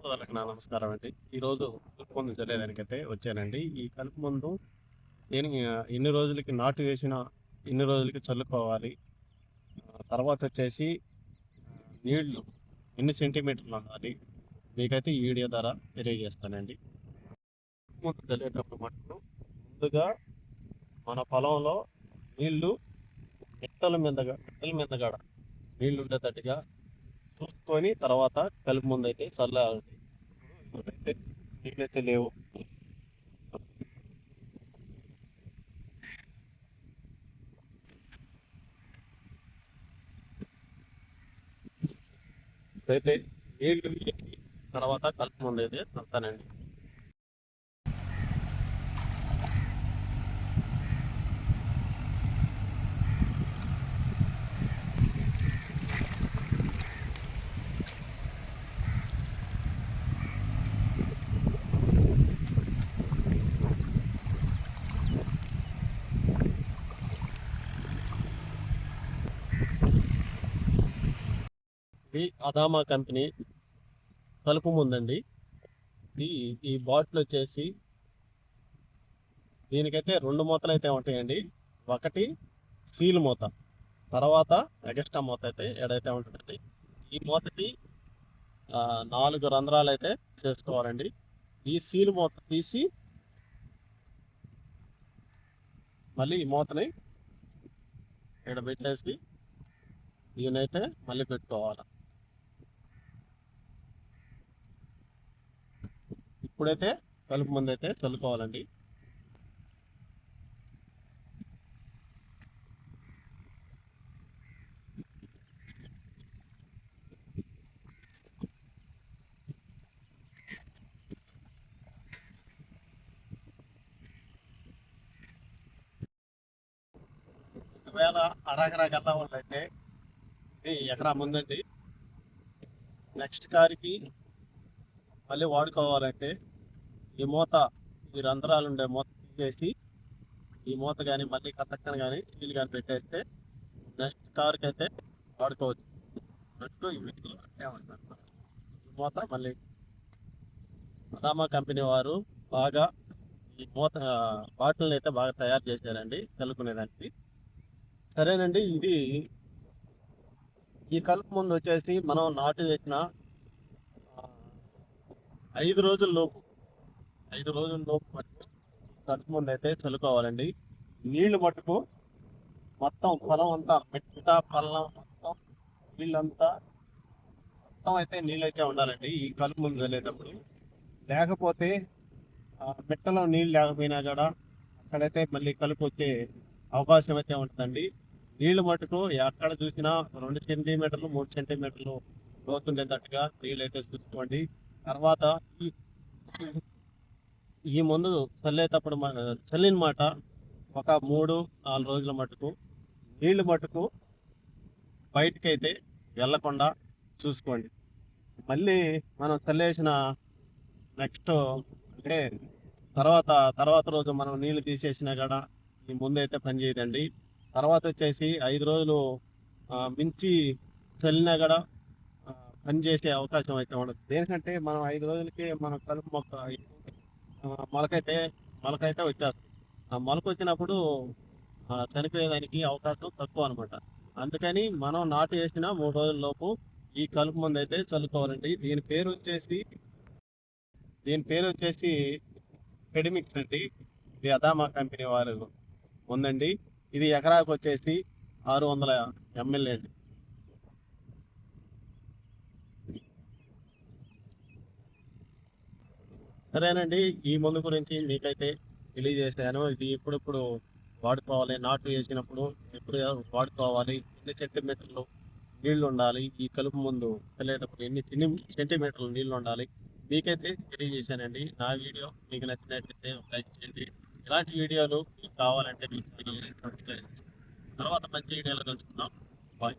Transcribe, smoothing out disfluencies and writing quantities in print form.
సోదరులకు నా నమస్కారం అండి. ఈరోజు కలుపు మందు చల్లేదానికైతే వచ్చానండి. ఈ కలుపు మందు ఎన్ని రోజులకి నాటు వేసిన ఎన్ని రోజులకి చల్లుకోవాలి. తర్వాత వచ్చేసి నీళ్లు ఎన్ని సెంటీమీటర్లు ఉండాలి. మీకైతే ఈ వీడియో ద్వారా తెలియజేస్తానండి. కలుపు మందు చల్లేటప్పుడు మటుకు ముందుగా మన పొలంలో నీళ్లు మిట్టల మీదగా నీళ్లు ఉండేటట్టుగా చూసుకొని తర్వాత కలుపు మందు అయితే చల్లాలండి. ఇప్పుడైతే నీళ్ళైతే లేవు. ఇప్పుడైతే నీళ్లు వేసి తర్వాత కలుపు మందు అయితే చల్లుతానండి. ఇది అదామా కంపెనీ కలుపు మందండి. ఈ ఈ బాటిల్ వచ్చేసి దీనికైతే 2 మూతలు అయితే ఉంటాయండి. ఒకటి సీల్ మూత, తర్వాత ఎగస్ట్రా మూత అయితే ఏడైతే ఉంటుందండి. ఈ మూతకి 4 రంధ్రాలు అయితే చేసుకోవాలండి. ఈ సీల్ మూత తీసి మళ్ళీ ఈ మూతని ఇక్కడ పెట్టేసి దీనైతే మళ్ళీ పెట్టుకోవాలి. ఇప్పుడైతే కలుపు మందు అయితే చల్లుకోవాలండి. ఒకవేళ అరగరా గల్లా వాళ్ళైతే ఇది ఎకరా ముందండి. నెక్స్ట్ కారికి మళ్ళీ వాడుకోవాలంటే ఈ మూత, ఈ రంధ్రాలు ఉండే మూత తీసేసి ఈ మూత కానీ మళ్ళీ కతక్కన కానీ స్టీల్ కానీ పెట్టేస్తే నెక్స్ట్ కార్కి అయితే వాడుకోవచ్చు. అన్నట్టు ఈ మూత మళ్ళీ అదామా కంపెనీ వారు బాగా ఈ మూత బాటిల్ని అయితే బాగా తయారు చేశారండి చల్లుకునేదానికి. సరేనండి. ఈ కలుపు ముందు వచ్చేసి మనం నాటు వేసిన 5 రోజుల లోపు మటుకు కలుపు ముందు అయితే చల్లుకోవాలండి. నీళ్లు మటుకు మొత్తం పొలం అంతా మిట్ట పొలం మొత్తం నీళ్ళంతా మొత్తం అయితే నీళ్ళైతే ఉండాలండి ఈ కలుపు ముందు చల్లేటప్పుడు. లేకపోతే మిట్టలో నీళ్ళు లేకపోయినా కూడా అక్కడైతే మళ్ళీ కలుపు వచ్చే అవకాశం అయితే ఉంటుందండి. నీళ్లు మటుకు ఎక్కడ చూసినా 2 సెంటీమీటర్లు 3 సెంటీమీటర్లు లోతుండేటట్టుగా నీళ్ళు అయితే చూసుకోండి. తర్వాత ఈ ముందు చల్లేటప్పుడు చల్లిన మాట ఒక 3-4 రోజుల మటుకు నీళ్లు మటుకు బయటకైతే వెళ్లకుండా చూసుకోండి. మళ్ళీ మనం చల్లేసిన నెక్స్ట్ అంటే తర్వాత రోజు మనం నీళ్లు తీసేసినా కూడా ఈ ముందైతే పనిచేయదండి. తర్వాత వచ్చేసి 5 రోజులు మించి చల్లినా కూడా పనిచేసే అవకాశం అయితే ఉండదు. దేనికంటే మనం 5 రోజులకి మన కలుపు మొక్క మొలకైతే వచ్చేస్తుంది. ఆ మొలక వచ్చినప్పుడు చనిపోయేదానికి అవకాశం తక్కువ అనమాట. అందుకని మనం నాటు వేసిన 3 రోజుల లోపు ఈ కలుపు మందు అయితే చల్లుకోవాలండి. దీని పేరు వచ్చేసి పెడిమిక్స్ అండి. ఇది అదామా కంపెనీ వారు ఉందండి. ఇది ఎకరాకు వచ్చేసి 600 ml అండి. సరేనండి. ఈ మందు గురించి మీకైతే తెలియజేశాను. ఇది ఎప్పుడెప్పుడు వాడుకోవాలి, నాటు వేసినప్పుడు ఎప్పుడు వాడుకోవాలి, ఎన్ని సెంటీమీటర్లు నీళ్లు ఉండాలి, ఈ కలుపు మందు చల్లేటప్పుడు ఎన్ని సెంటీమీటర్లు నీళ్లు ఉండాలి మీకైతే తెలియజేశానండి. నా వీడియో మీకు నచ్చినట్లయితే లైక్ చేయండి. ఇలాంటి వీడియోలు మీకు కావాలంటే మీకు సబ్స్క్రైబ్. తర్వాత మంచి వీడియోలో కలుసుకుందాం. బాయ్.